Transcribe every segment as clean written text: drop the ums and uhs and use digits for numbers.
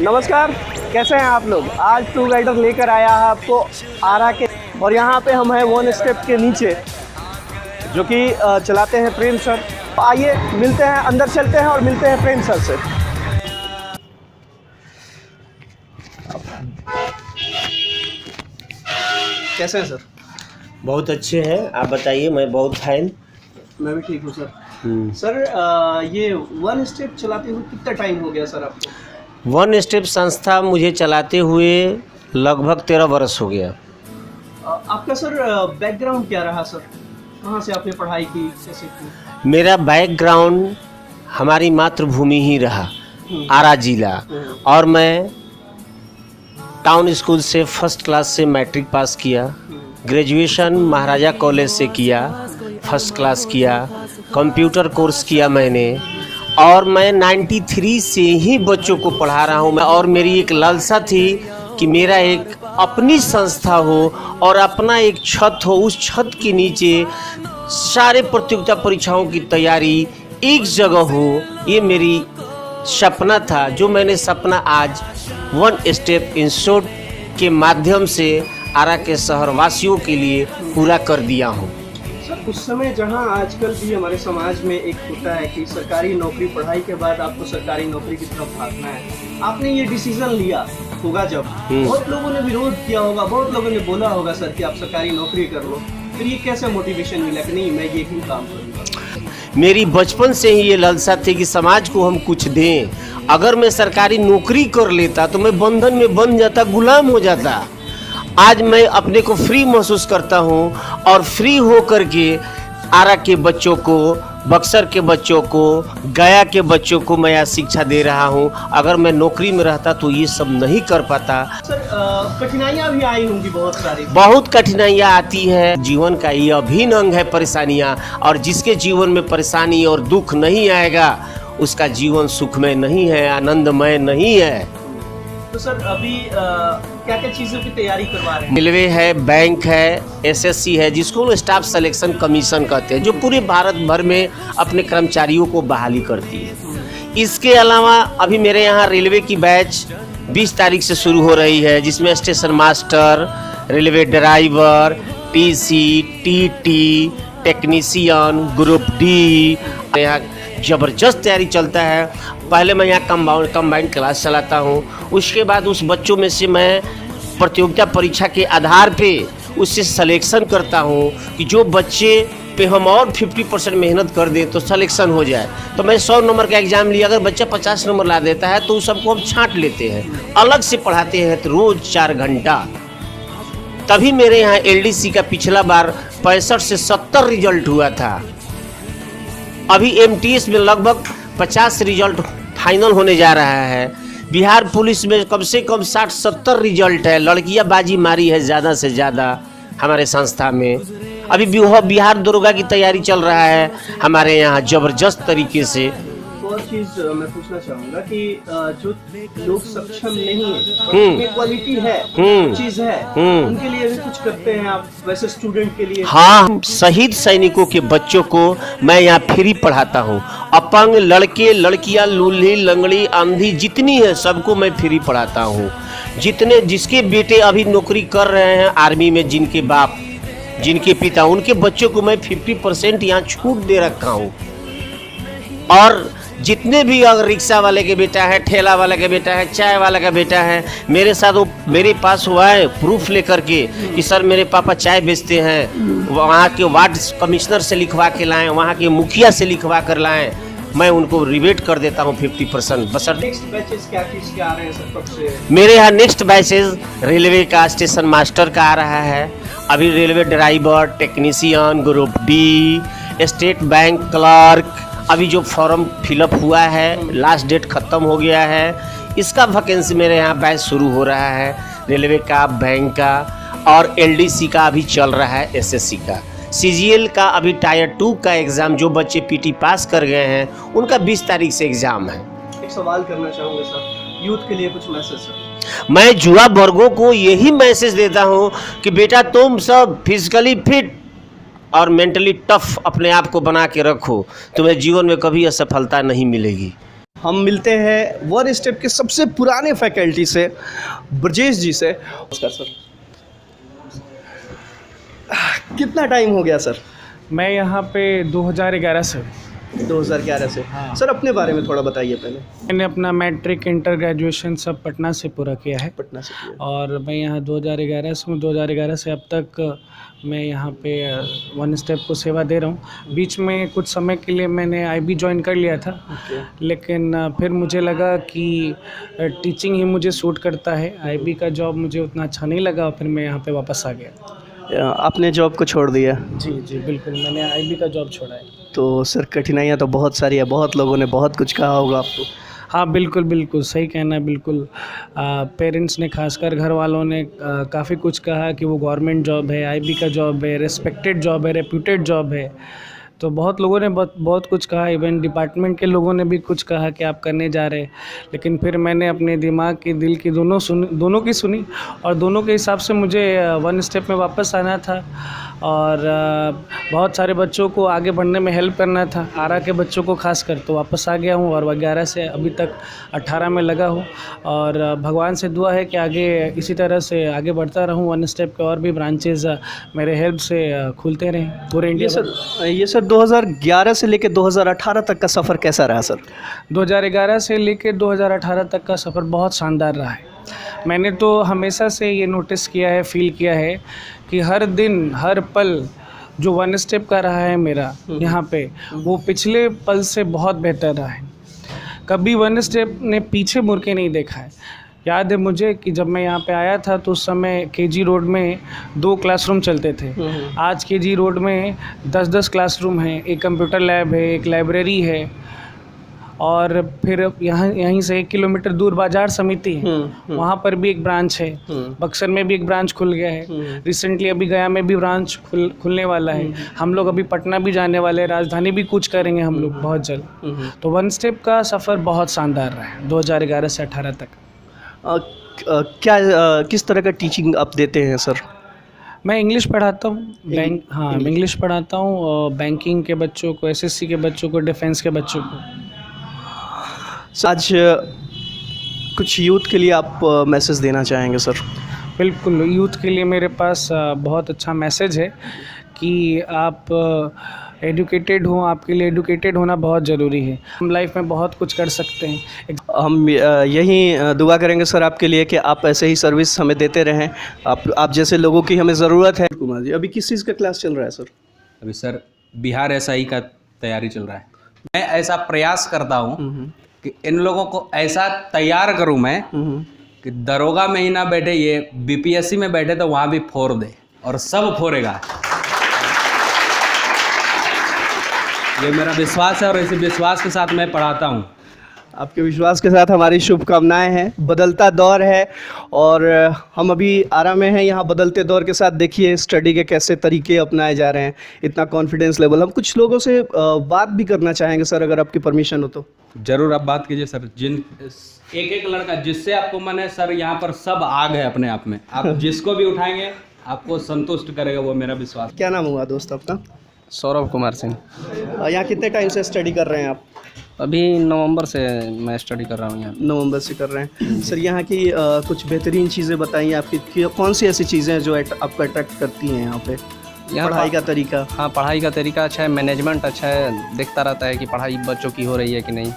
नमस्कार, कैसे हैं आप लोग। आज टूर गाइडर लेकर आया है आपको आरा के, और यहाँ पे हम हैं वन स्टेप के नीचे, जो कि चलाते हैं प्रेम सर। आइए मिलते हैं, अंदर चलते हैं और मिलते हैं प्रेम सर से। कैसे हैं सर? बहुत अच्छे हैं, आप बताइए। मैं बहुत फाइन। मैं भी ठीक हूँ सर। सर ये वन स्टेप चलाते हुए कितना टाइम हो गया सर आपको? वन स्टेप संस्था मुझे चलाते हुए लगभग 13 वर्ष हो गया। आपका सर बैकग्राउंड क्या रहा सर? कहाँ से आपने पढ़ाई की, कैसे की? मेरा बैकग्राउंड हमारी मातृभूमि ही रहा, आरा जिला। और मैं टाउन स्कूल से फर्स्ट क्लास से मैट्रिक पास किया। ग्रेजुएशन महाराजा कॉलेज से किया, फर्स्ट क्लास किया। कंप्यूटर कोर्स किया मैंने, और मैं 93 से ही बच्चों को पढ़ा रहा हूँ। और मेरी एक लालसा थी कि मेरा एक अपनी संस्था हो और अपना एक छत हो, उस छत के नीचे सारे प्रतियोगिता परीक्षाओं की तैयारी एक जगह हो। ये मेरी सपना था, जो मैंने सपना आज वन स्टेप इंस्टीट्यूट के माध्यम से आरा के शहरवासियों के लिए पूरा कर दिया हूँ। सर उस समय जहाँ आजकल भी हमारे समाज में एक होता है कि सरकारी नौकरी, पढ़ाई के बाद आपको सरकारी नौकरी की तरफ भागना है, आपने ये डिसीजन लिया होगा जब बहुत लोगों ने विरोध किया होगा, बहुत लोगों ने बोला होगा सर कि आप सरकारी नौकरी कर लो, फिर ये कैसे मोटिवेशन मिला कि नहीं मैं ये ही काम करूँगा? मेरी बचपन से ही ये लालसा थी कि समाज को हम कुछ दें। अगर मैं सरकारी नौकरी कर लेता तो मैं बंधन में बंध जाता, गुलाम हो जाता। आज मैं अपने को फ्री महसूस करता हूँ, और फ्री हो करके आरा के बच्चों को, बक्सर के बच्चों को, गया के बच्चों को मैं आज शिक्षा दे रहा हूँ। अगर मैं नौकरी में रहता तो ये सब नहीं कर पाता। सर कठिनाइयाँ भी आई होंगी बहुत सारी? बहुत कठिनाइयाँ आती है, जीवन का ये अभिन्न अंग है परेशानियाँ। और जिसके जीवन में परेशानी और दुख नहीं आएगा, उसका जीवन सुखमय नहीं है, आनंदमय नहीं है। तो सर अभी क्या क्या चीज़ों की तैयारी करवा रहे हैं? रेलवे है, बैंक है, एसएससी है, जिसको स्टाफ सिलेक्शन कमीशन कहते हैं, जो पूरे भारत भर में अपने कर्मचारियों को बहाली करती है। इसके अलावा अभी मेरे यहाँ रेलवे की बैच 20 तारीख से शुरू हो रही है, जिसमें station master, railway driver, TC, TT, technician, group D, यहाँ ज़बरदस्त तैयारी चलता है। पहले मैं यहाँ कंबाइंड क्लास चलाता हूँ, उसके बाद उस बच्चों में से मैं प्रतियोगिता परीक्षा के आधार पे उससे सिलेक्शन करता हूँ कि जो बच्चे पे हम और 50% मेहनत कर दें तो सिलेक्शन हो जाए। तो मैं 100 नंबर का एग्ज़ाम लिया, अगर बच्चा 50 नंबर ला देता है तो उस सबको हम छांट लेते हैं, अलग से पढ़ाते हैं तो रोज़ 4 घंटा। तभी मेरे यहाँ एलडीसी का पिछला बार 65 से 70 रिजल्ट हुआ था। अभी एमटीएस में लगभग 50 रिजल्ट फाइनल होने जा रहा है। बिहार पुलिस में कम से कम 60-70 रिजल्ट है। लड़कियां बाजी मारी है ज़्यादा से ज़्यादा हमारे संस्था में। अभी बिहार दरोगा की तैयारी चल रहा है हमारे यहाँ ज़बरदस्त तरीके से। और चीज़ मैं पूछना चाहूँगा कि जो लोग सक्षम नहीं है, में क्वालिटी है, चीज़ है, उनके लिए भी कुछ करते हैं आप वैसे स्टूडेंट के लिए? हाँ, शहीद सैनिकों के बच्चों को मैं यहाँ फ्री पढ़ाता हूँ। अपंग लड़के, लड़कियाँ, लूल्ही, लंगड़ी, अंधी जितनी है सबको मैं फ्री पढ़ाता हूँ। जिसके बेटे अभी नौकरी कर रहे हैं आर्मी में, जिनके बाप, जिनके पिता, उनके बच्चों को मैं 50% यहाँ छूट दे रखा हूँ। और जितने भी अगर रिक्शा वाले के बेटा है, ठेला वाले का बेटा है, चाय वाला का बेटा है, मेरे साथ वो मेरे पास हुआ है प्रूफ लेकर के कि सर मेरे पापा चाय बेचते हैं, वहाँ के वार्ड कमिश्नर से लिखवा के लाएं, वहाँ के मुखिया से लिखवा कर लाएं, मैं उनको रिबेट कर देता हूँ 50%। बस नेक्स्ट बैचेस क्या चीज़ के आ रहे हैं सर कब से? मेरे यहाँ नेक्स्ट बैचेस रेलवे का स्टेशन मास्टर का आ रहा है, अभी railway driver, technician, group D, state bank clerk, अभी जो फॉर्म फिलअप हुआ है, लास्ट डेट ख़त्म हो गया है, इसका वैकेंसी मेरे यहाँ बैच शुरू हो रहा है। रेलवे का, बैंक का, और एलडीसी का अभी चल रहा है, एसएससी का, सीजीएल का अभी टायर 2 का एग्ज़ाम जो बच्चे पीटी पास कर गए हैं उनका 20 तारीख से एग्ज़ाम है। एक सवाल करना चाहूँगा सर, यूथ के लिए कुछ मैसेज सर? मैं युवा वर्गों को यही मैसेज देता हूँ कि बेटा तुम सब फिजिकली फिट और मेंटली टफ अपने आप को बना के रखो, तुम्हें जीवन में कभी असफलता नहीं मिलेगी। हम मिलते हैं वन स्टेप के सबसे पुराने फैकल्टी से, ब्रजेश जी से। नमस्कार सर, कितना टाइम हो गया सर? मैं यहाँ पे 2011 से 2011 से। हाँ। सर अपने बारे में थोड़ा बताइए पहले। मैंने अपना मैट्रिक इंटर ग्रेजुएशन सब पटना से पूरा किया है पटना से किया। और मैं यहाँ 2011 से हूँ। 2011 से अब तक मैं यहाँ पे वन स्टेप को सेवा दे रहा हूँ। बीच में कुछ समय के लिए मैंने आईबी ज्वाइन कर लिया था, लेकिन फिर मुझे लगा कि टीचिंग ही मुझे सूट करता है। आईबी का जॉब मुझे उतना अच्छा नहीं लगा, फिर मैं यहाँ पे वापस आ गया। आपने जॉब को छोड़ दिया? जी जी बिल्कुल, मैंने आईबी का जॉब छोड़ा है। तो सर कठिनाइयाँ तो बहुत सारी है, बहुत लोगों ने बहुत कुछ कहा होगा आपको। हाँ बिल्कुल बिल्कुल सही कहना है, बिल्कुल। पेरेंट्स ने, खासकर घर वालों ने काफ़ी कुछ कहा कि वो गवर्नमेंट जॉब है, आईबी का जॉब है, रिस्पेक्टेड जॉब है, रेप्यूटेड जॉब है। तो बहुत लोगों ने बहुत कुछ कहा, इवन डिपार्टमेंट के लोगों ने भी कुछ कहा कि आप करने जा रहे हैं। लेकिन फिर मैंने अपने दिमाग की, दिल की दोनों की सुनी और दोनों के हिसाब से मुझे वन स्टेप में वापस आना था और बहुत सारे बच्चों को आगे बढ़ने में हेल्प करना था, आरा के बच्चों को खासकर। तो वापस आ गया हूँ और 11 से अभी तक 18 में लगा हूँ और भगवान से दुआ है कि आगे इसी तरह से आगे बढ़ता रहूँ। वन स्टेप के और भी ब्रांचेज मेरे हेल्प से खुलते रहें पूरे इंडिया में। ये सर 2011 से लेकर 2018 तक का सफ़र कैसा रहा सर? 2011 से लेकर 2018 तक का सफ़र बहुत शानदार रहा है। मैंने तो हमेशा से ये नोटिस किया है, फील किया है कि हर दिन, हर पल जो वन स्टेप का रहा है मेरा यहाँ पे, वो पिछले पल से बहुत बेहतर रहा है। कभी वन स्टेप ने पीछे मुड़ के नहीं देखा है। याद है मुझे कि जब मैं यहाँ पे आया था तो उस समय केजी रोड में 2 क्लासरूम चलते थे। आज केजी रोड में 10-10 क्लासरूम हैं, एक कंप्यूटर लैब है, एक लाइब्रेरी है और फिर यहीं से 1 किलोमीटर दूर बाजार समिति है, वहाँ पर भी एक ब्रांच है। बक्सर में भी एक ब्रांच खुल गया है। रिसेंटली अभी गया में भी ब्रांच खुलने वाला है। हम लोग अभी पटना भी जाने वाले हैं, राजधानी भी कूच करेंगे हम लोग बहुत जल्द। तो वन स्टेप का सफ़र बहुत शानदार रहा है 2011 से 18 तक। किस तरह का टीचिंग आप देते हैं सर? मैं इंग्लिश पढ़ाता हूँ, हाँ इंग्लिश पढ़ाता हूँ और बैंकिंग के बच्चों को, एसएससी के बच्चों को, डिफेंस के बच्चों को। आज कुछ यूथ के लिए आप मैसेज देना चाहेंगे सर? बिल्कुल, यूथ के लिए मेरे पास बहुत अच्छा मैसेज है कि आप एजुकेटेड हो, आपके लिए एजुकेटेड होना बहुत ज़रूरी है। हम लाइफ में बहुत कुछ कर सकते हैं। हम यही दुआ करेंगे सर आपके लिए कि आप ऐसे ही सर्विस हमें देते रहें। आप जैसे लोगों की हमें ज़रूरत है। कुमार जी, अभी किस चीज़ का क्लास चल रहा है सर? अभी सर बिहार एसआई का तैयारी चल रहा है। मैं ऐसा प्रयास करता हूँ कि इन लोगों को ऐसा तैयार करूँ मैं कि दरोगा में ही ना बैठे, ये बीपीएससी में बैठे तो वहाँ भी फोड़ दे और सब फोड़ेगा। ये मेरा विश्वास है और इसी विश्वास के साथ मैं पढ़ाता हूँ। आपके विश्वास के साथ हमारी शुभकामनाएं हैं। बदलता दौर है और हम अभी आरा में हैं। यहाँ बदलते दौर के साथ देखिए स्टडी के कैसे तरीके अपनाए जा रहे हैं, इतना कॉन्फिडेंस लेवल। हम कुछ लोगों से बात भी करना चाहेंगे सर, अगर आपकी परमिशन हो तो। जरूर आप बात कीजिए सर। एक लड़का जिससे आपको मन है सर, यहाँ पर सब आग है अपने आप में। आप जिसको भी उठाएंगे आपको संतुष्ट करेगा, वो मेरा विश्वास। क्या नाम हुआ दोस्त आपका? सौरभ कुमार सिंह। यहाँ कितने टाइम से स्टडी कर रहे हैं आप? अभी नवंबर से मैं स्टडी कर रहा हूँ यहाँ। नवंबर से कर रहे हैं। सर यहाँ की कुछ बेहतरीन चीज़ें बताइए। आपकी कौन सी ऐसी चीज़ें हैं जो आपको अट्रैक्ट करती हैं यहाँ पे? यहाँ पढ़ाई का तरीका? हाँ, पढ़ाई का तरीका अच्छा है, मैनेजमेंट अच्छा है, देखता रहता है कि पढ़ाई बच्चों की हो रही है कि नहीं।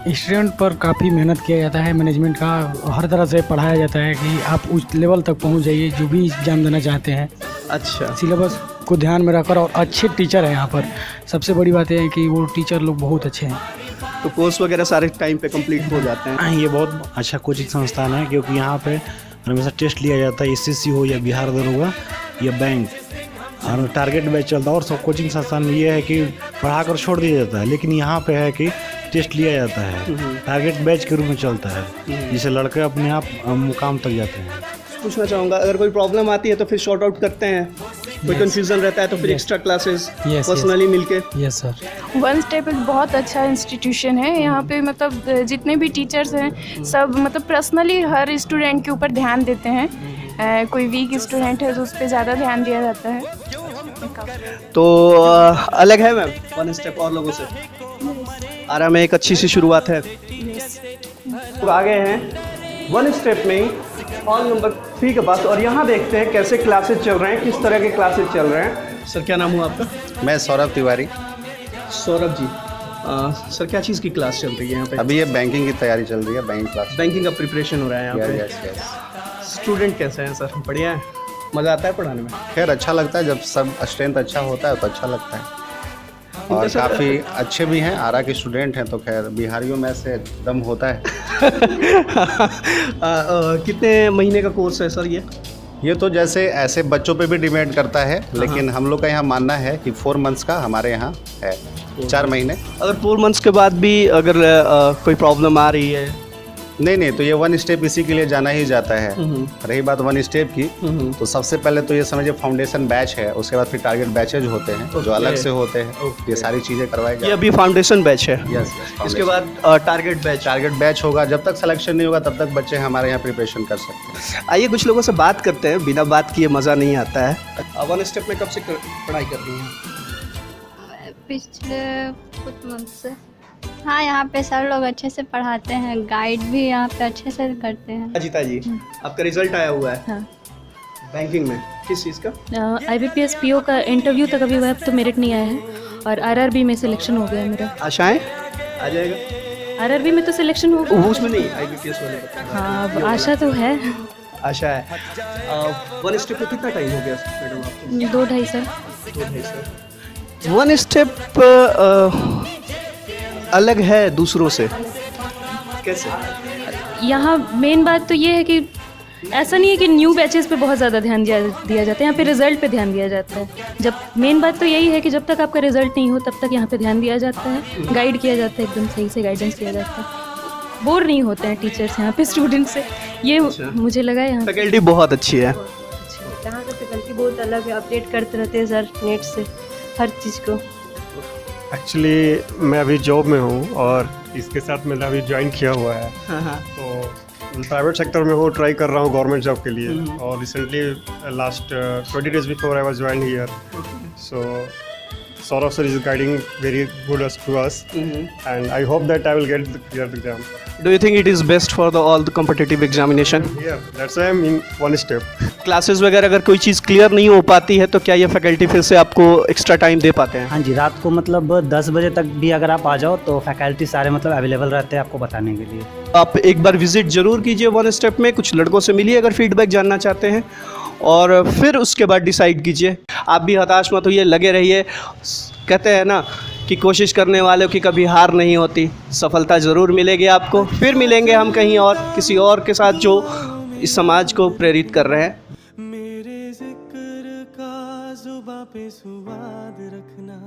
स्टूडेंट पर काफ़ी मेहनत किया जाता है, मैनेजमेंट का हर तरह से पढ़ाया जाता है कि आप उस लेवल तक पहुंच जाइए जो भी एग्जाम देना चाहते हैं। अच्छा, सिलेबस को ध्यान में रखकर, और अच्छे टीचर हैं यहाँ पर। सबसे बड़ी बात यह है कि वो टीचर लोग बहुत अच्छे हैं। तो कोर्स वगैरह सारे टाइम पे कंप्लीट हो जाते हैं? ये बहुत अच्छा कोचिंग संस्थान है, क्योंकि यहाँ पे हमेशा टेस्ट लिया जाता है, एसएससी हो या बिहार दरोगा या बैंक, और टारगेट बैच चलता है। और सब कोचिंग संस्थान में ये है कि पढ़ा कर छोड़ दिया जाता है, लेकिन यहाँ पे है कि टेस्ट लिया जाता है, टारगेट बैच के रूप में चलता है, जिससे लड़के अपने आप मुकाम तक जाते हैं। पूछना चाहूँगा, अगर कोई प्रॉब्लम आती है तो फिर शॉर्ट आउट करते हैं? कोई कंफ्यूजन रहता है तो फिर एक्स्ट्रा क्लासेस पर्सनली मिलके? Yes sir. वन स्टेप एक बहुत अच्छा इंस्टीट्यूशन है। यहाँ पे मतलब जितने भी टीचर्स हैं सब मतलब पर्सनली हर स्टूडेंट के ऊपर ध्यान देते हैं। कोई वीक स्टूडेंट है तो उस पर ज़्यादा ध्यान दिया जाता है। तो अलग है मैम वन स्टेप और लोगों से? आरा में एक अच्छी सी शुरुआत है। तो आ गए हैं वन स्टेप में ही हॉल नंबर 3 के पास और यहाँ देखते हैं कैसे क्लासेस चल रहे हैं, किस तरह के क्लासेस चल रहे हैं। सर क्या नाम हुआ आपका? मैं सौरभ तिवारी। सौरभ जी, सर क्या चीज़ की क्लास चल रही है यहाँ पे? अभी ये बैंकिंग की तैयारी चल रही है, बैंक क्लास। बैंकिंग का प्रिपरेशन हो रहा है यहाँ पे। Yes yes. स्टूडेंट कैसे हैं सर? बढ़िया है, मज़ा आता है पढ़ाने में? खैर अच्छा लगता है, जब सब स्ट्रेंथ अच्छा होता है तो अच्छा लगता है। और सर- काफ़ी अच्छे भी हैं, आरा के स्टूडेंट हैं, तो खैर बिहारियों में से दम होता है। कितने महीने का कोर्स है सर ये? ये तो जैसे ऐसे बच्चों पे भी डिपेंड करता है, लेकिन हम लोग का यहाँ मानना है कि 4 मंथ्स का हमारे यहाँ है, 4 महीने। अगर 4 मंथ्स के बाद भी अगर कोई प्रॉब्लम आ रही है? नहीं, तो ये 1 स्टेप इसी के लिए जाना ही जाता है। रही बात 1 स्टेप की, तो सबसे पहले तो ये समझिए फाउंडेशन बैच है, उसके बाद फिर टारगेट बैचेज होते हैं जो अलग से होते हैं। ये सारी चीज़ें करवाई ये जाती अभी फाउंडेशन बैच है। यस। इसके बाद टारगेट बैच होगा, जब तक सिलेक्शन नहीं होगा तब तक बच्चे हमारे यहाँ प्रिपरेशन कर सकते हैं। आइए कुछ लोगों से बात करते हैं, बिना बात किए मज़ा नहीं आता है। 1 स्टेप में कब से पढ़ाई कर रही हैं? पिछले कुछ मंथ से। हाँ, यहाँ पे सर लोग अच्छे से पढ़ाते हैं, गाइड भी यहाँ पे अच्छे से करते हैं। अजिता जी, आपका रिजल्ट आया हुआ है हाँ। बैंकिंग में, किस चीज़ का? IBPS PO का इंटरव्यू तक अभी हुआ है, अब तो मेरिट नहीं आया है और RRB में सिलेक्शन हो गया है मेरा। आशाएं आ जाएगा? RRB में तो सिलेक्शन हो गया। उसमें नहीं, IBPS वाले बता रहे हैं। हाँ, अब आशा तो है। आशा है। 1 स्टेप में कितना टाइम हो गया मैडम आपको? 2-2.5 साल। 2-2.5 साल। 1 स्टेप अलग है दूसरों से कैसे? यहाँ मेन बात तो ये है कि ऐसा नहीं है कि न्यू बैचेस पे बहुत ज़्यादा ध्यान दिया जाता है, यहाँ पे रिजल्ट पे ध्यान दिया जाता है। जब मेन बात तो यही है कि जब तक आपका रिजल्ट नहीं हो तब तक यहाँ पे ध्यान दिया जाता है, गाइड किया जाता है, एकदम सही से गाइडेंस किया जाता है। बोर नहीं होते हैं टीचर्स यहाँ पे स्टूडेंट से, ये मुझे लगा यहाँ फैकल्टी बहुत अच्छी है। यहाँ का फैकल्टी बहुत अलग है, अपडेट करते रहते हैं सर नेट से हर चीज़ को। एक्चुअली मैं अभी जॉब में हूँ और इसके साथ मैंने अभी ज्वाइन किया हुआ है। तो प्राइवेट सेक्टर में वो ट्राई कर रहा हूँ गवर्नमेंट जॉब के लिए। और recently last 20 days before I was join here, so Saurabh sir is guiding very good to us, and I hope that I will get the clear exam. Do you think it is best for all the competitive examination? Yeah, that's why I'm in 1 step. Classes वगैरह अगर कोई चीज़ clear नहीं हो पाती है तो क्या ये फैकल्टी फिर से आपको एक्स्ट्रा टाइम दे पाते हैं? हाँ जी, रात को मतलब 10 बजे तक भी अगर आप आ जाओ तो फैकल्टी सारे मतलब अवेलेबल रहते हैं आपको बताने के लिए। आप एक बार विजिट ज़रूर कीजिए 1 स्टेप में, कुछ लड़कों से मिलिए अगर फीडबैक जानना चाहते हैं, और फिर उसके बाद डिसाइड कीजिए। आप भी हताश मत होइए, लगे रहिए। कहते हैं ना कि कोशिश करने वालों की कभी हार नहीं होती, सफलता ज़रूर मिलेगी आपको। फिर मिलेंगे हम कहीं और किसी और के साथ जो इस समाज को प्रेरित कर रहे हैं। मेरे ज़िक्र का ज़ुबां पे सुवाद रखना।